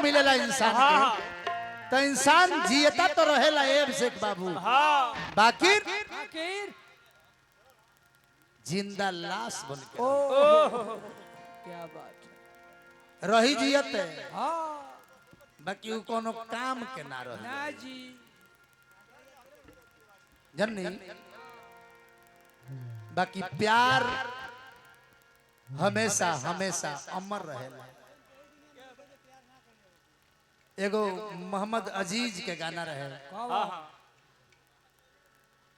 मिलेला इंसान के तो इंसान जियता तो रहेला एब शेख बाबू बाकी जिंदा लाश बन के क्या बात रही जियत बाकी उ कोनो काम के ना रहे ना जी जननी बाकी प्यार हमेशा हमेशा अमर रहेला। एगो मोहम्मद अजीज के गाना रहे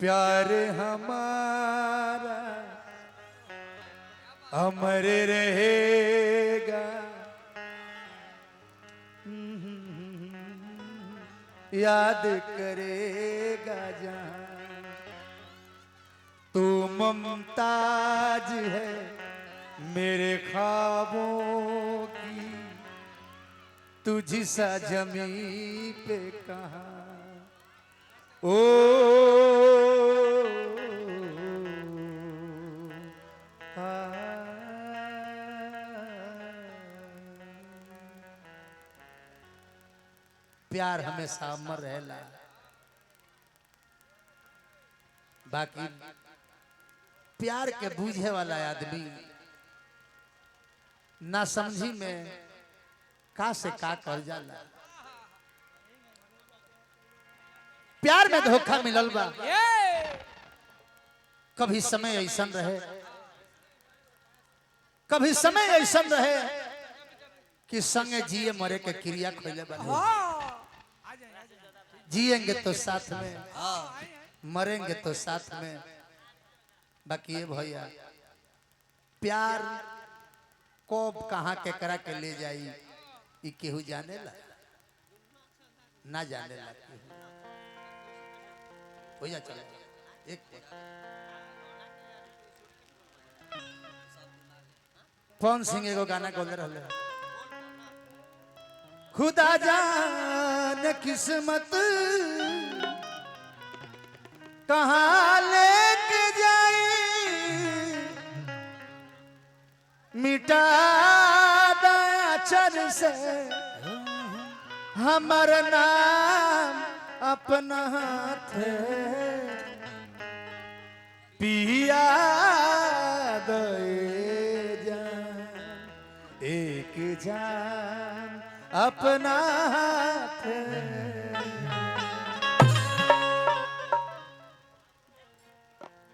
प्यार हमारा अमर रहेगा याद करेगा जहां तू मुमताज है मेरे ख्वाबों की तुझ सा जमी पे कहां ओ प्यार हमेशा अमर रहेला। बाकी प्यार के बूझे वाला आदमी ना समझी में का से का कर जाला। प्यार में धोखा मिलल बा कभी समय ऐसा रहे कभी समय ऐसा रहे कि संगे जिए मरे के क्रिया खोले बने जिएंगे तो साथ में मरेंगे तो साथ में। बाकी ये भैया प्यार कब कहाँ के करा के ले जाई ई केहू जाने ला ना जाने ला भैया चले एक पवन सिंह एगो गाना गौले रहले खुदा जाने किस्मत कहाँ लेके जाई मिटा दाचर से हमारा नाम अपना हाथ पिया गए जान एक जान अपना हाथ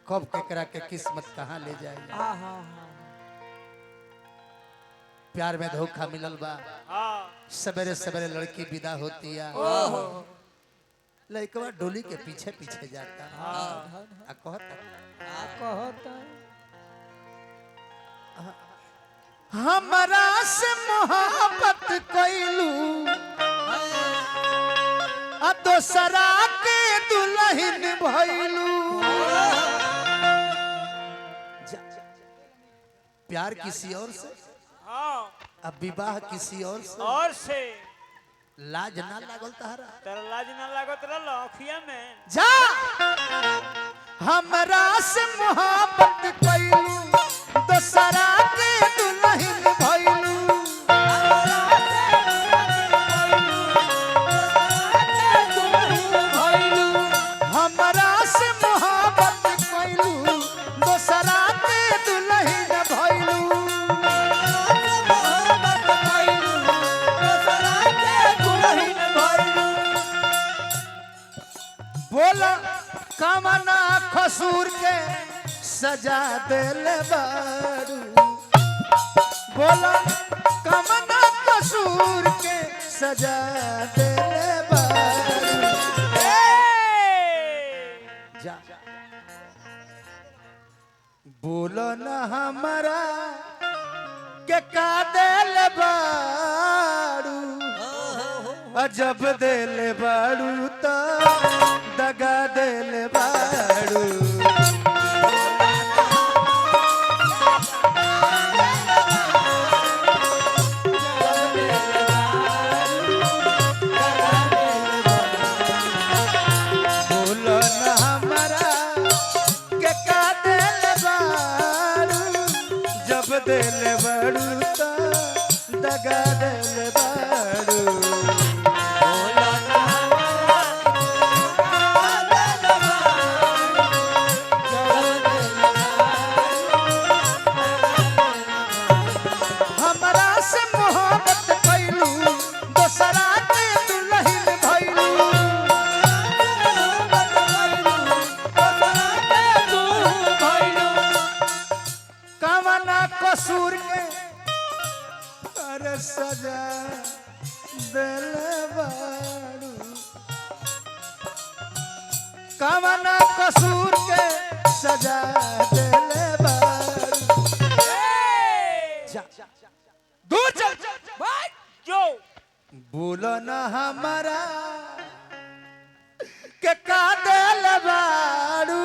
कब केकरा के किस्मत कहाँ ले जाए। प्यार में धोखा मिलल बा सवेरे सवेरे लड़की विदा होती है लड़कवा डोली के पीछे पीछे जाता आ कहता हमरा से मोहब्बत कैलू आ दोसरा के दुल्हन भइलू। प्यार किसी और से अब विवाह किसी और से लाज ना लागल तहरा तेरा लाज ना लागत रहलो अखिया में जा हमरा से मोहब्बत कैलू दोसरा के दुल्हन भइलू। हमरा से मोहब्बत कैलू दोसरा के दुल्हन भइलू। बोला कमना खसूर के सजा दिल बारू बोला कमना कसूर के सजा दिल बारू जा बोलो न हमारा के का दिल बारू अजब दिल बारू तो दगा दिल बारू बोलो न हमारा के का दिल बारू जब दिल बारू तो दगा दिल बारू। दिल बारू कवना कसूर के सजा दिल बारू जा दूर चल जो बोलो ना हमारा के का दिल बारू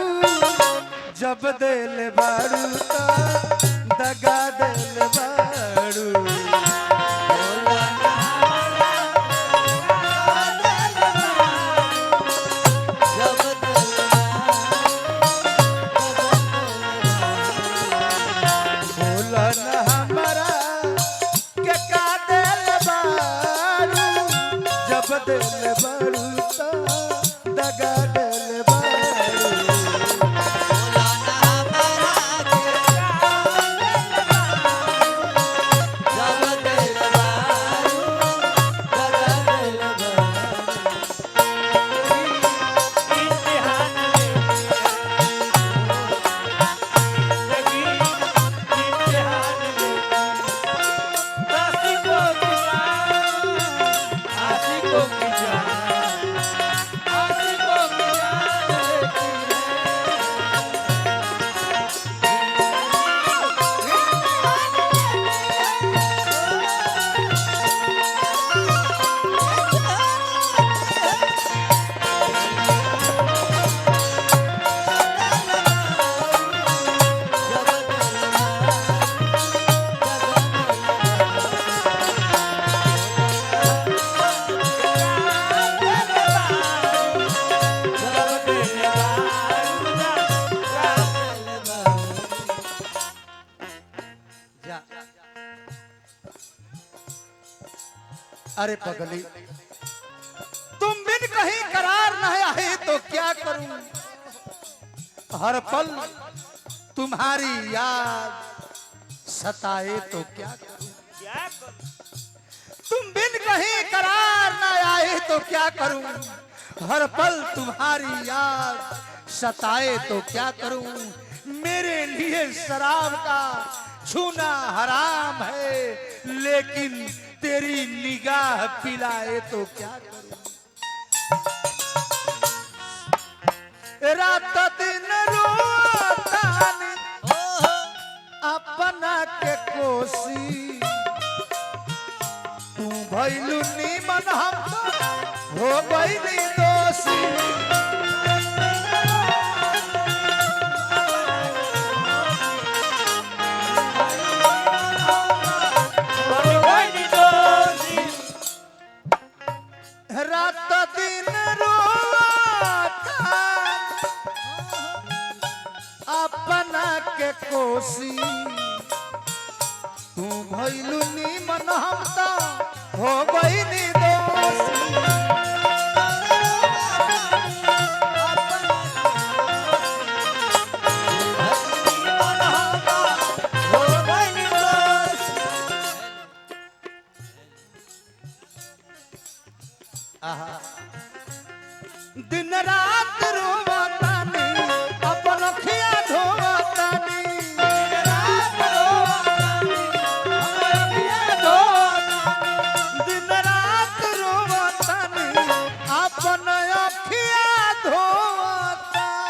जब दिल बारू तो दगा दिल बारू बोलो ना हमारा के का दिल बारू जब दिल बारू तो दगा दिल बारू अरे पगली तुम बिन कहीं करार न आए तो क्या करूं हर पल तुम्हारी याद सताए तो क्या करूं क्या कर तुम बिन कहीं करार न आए तो क्या करूं हर पल तुम्हारी याद सताए तो क्या करूं मेरे लिए शराब का छूना हराम है लेकिन तेरी निगाह पिलाए तो क्या करूं रात दिन रोतानी अपना के कोसी तू भइलू नीमन हम हो गइली दोषी रात दिन रोता अपना के कोसी तू भइलू नीमन हम तो हो गइली दोषी दिन रात रोवतानी अपन अखियां धोवतानी दिन रात रोवतानी अपन अखियां धोवतानी दिन रात रोवतानी अपन अखियां धोवतानी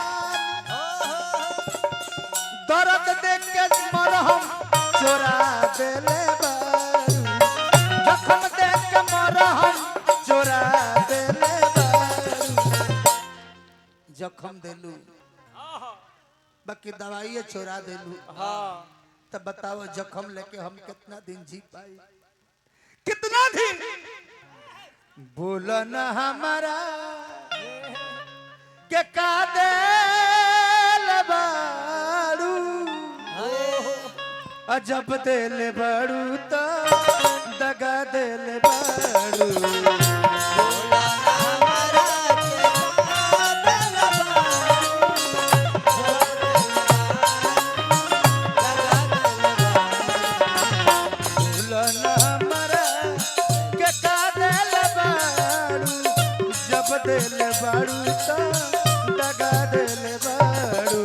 दर्द देख के मरहम चोरा देले बारू जख्म देख के मरहम चोरा देले जखम देलू बाकी दवाई चोरा देलू तब बताओ जखम लेके हम कितना दिन जी पाई कितना दिन बोलो न हमारा के का दिल बारू जब दिल बारू तो दगा दिल बारू दिल बारू तो दगा दिल बारू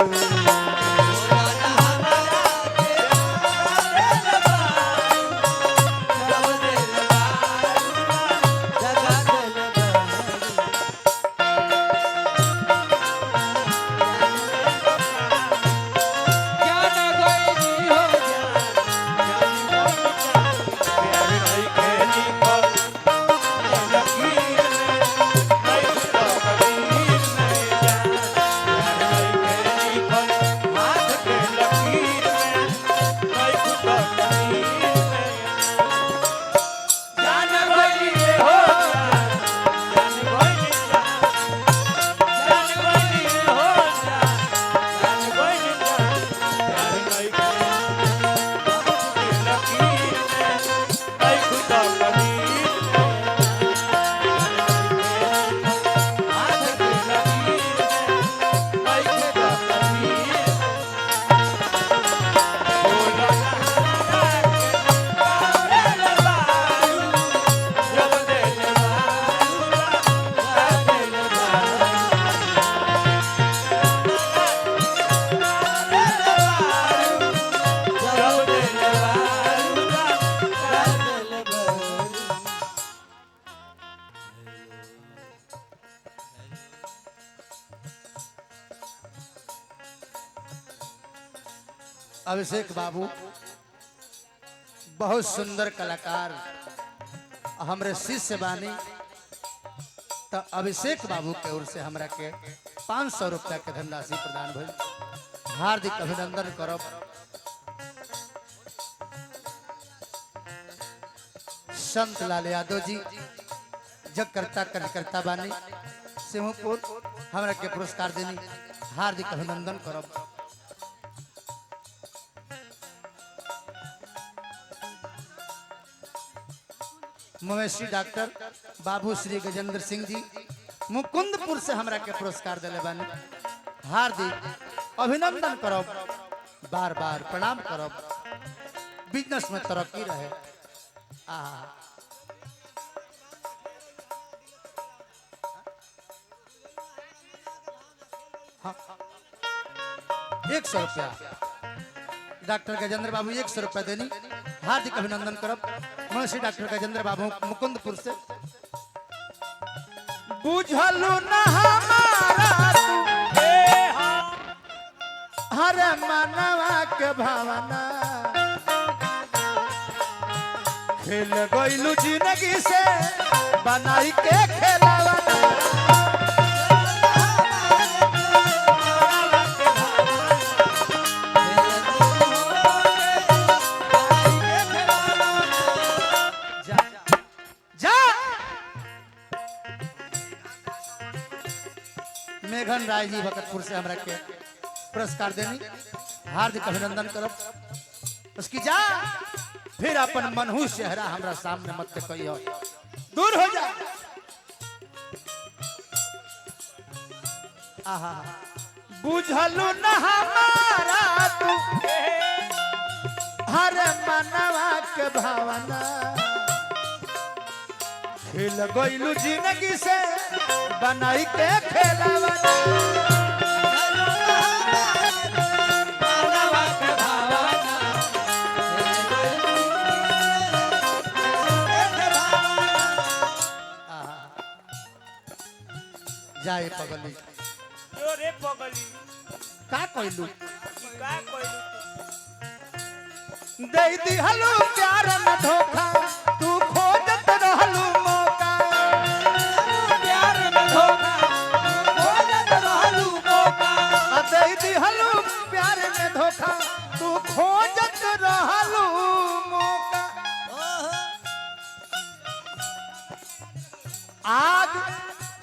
अभिषेक बाबू बहुत सुंदर कलाकार हमरे शिष्य बानी। तो अभिषेक बाबू के ओर से हमरा के 500 रुपया के धनराशि प्रदान भइल। हार्दिक अभिनंदन करब। संत लाल यादव जी जगकर्ता कार्यकर्ता बानी सिंहपुर हमरा के पुरस्कार देनी। हार्दिक अभिनंदन करब। मवेशी डॉक्टर बाबू श्री गजेंद्र सिंह जी मुकुंदपुर से हमरा के पुरस्कार दिले बानी। हार्दिक अभिनंदन करब। बार बार प्रणाम करब। बिजनेस में तरक्की रहे। हाँ। 100 रुपया डॉक्टर गजेंद्र बाबू 100 रुपया देनी। हार्दिक अभिनंदन करब। मवेशी डॉक्टर गजेंद्र बाबू मुकुंदपुर से। बुझलू न हमारा हर मनवा के भावना खेल गइलू जिंदगी से बनाई के खेलावा। मेघन राय जी भगतपुर से हमरा के पुरस्कार देनी। हार्दिक अभिनंदन करब। उसकी जा फिर अपन मनहू चेहरा हमरा सामने मत कहियो। दूर हो जा। आहा बुझलू न हमारा तू हर मनवा के भावना खेल गइलू जिंदगी से बनाई के खेलावा। जाए पगली जो रे पगली का कहलू का कोइलू दे दिहलू प्यार में धोखा तू खोजत रहलू मौका। प्यार में धोखा खोजत रहलू मौका। दे दिहलू प्यार में धोखा तू खोजत रहलू मौका। आग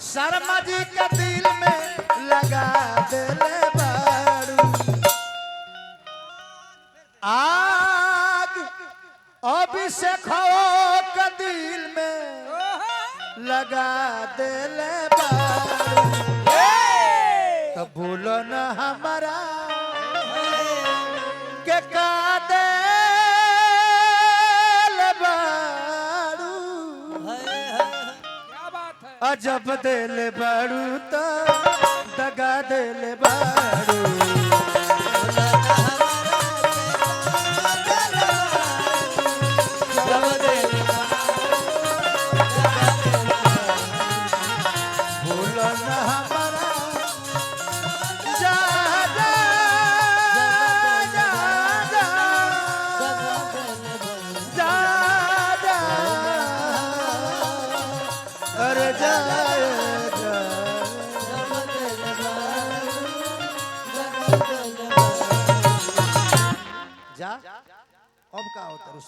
शर्मा जी के दिल में लगा देले बारू। आग अभिषेक के दिल में लगा देले बारू। तो बोलो न हमारा के का देले बारू। क्या बात है। अजब देले बारू तो दगा देले बारू। भूलो न हमारा जा जा जा जा जा जा अरे जा जा अब का होता है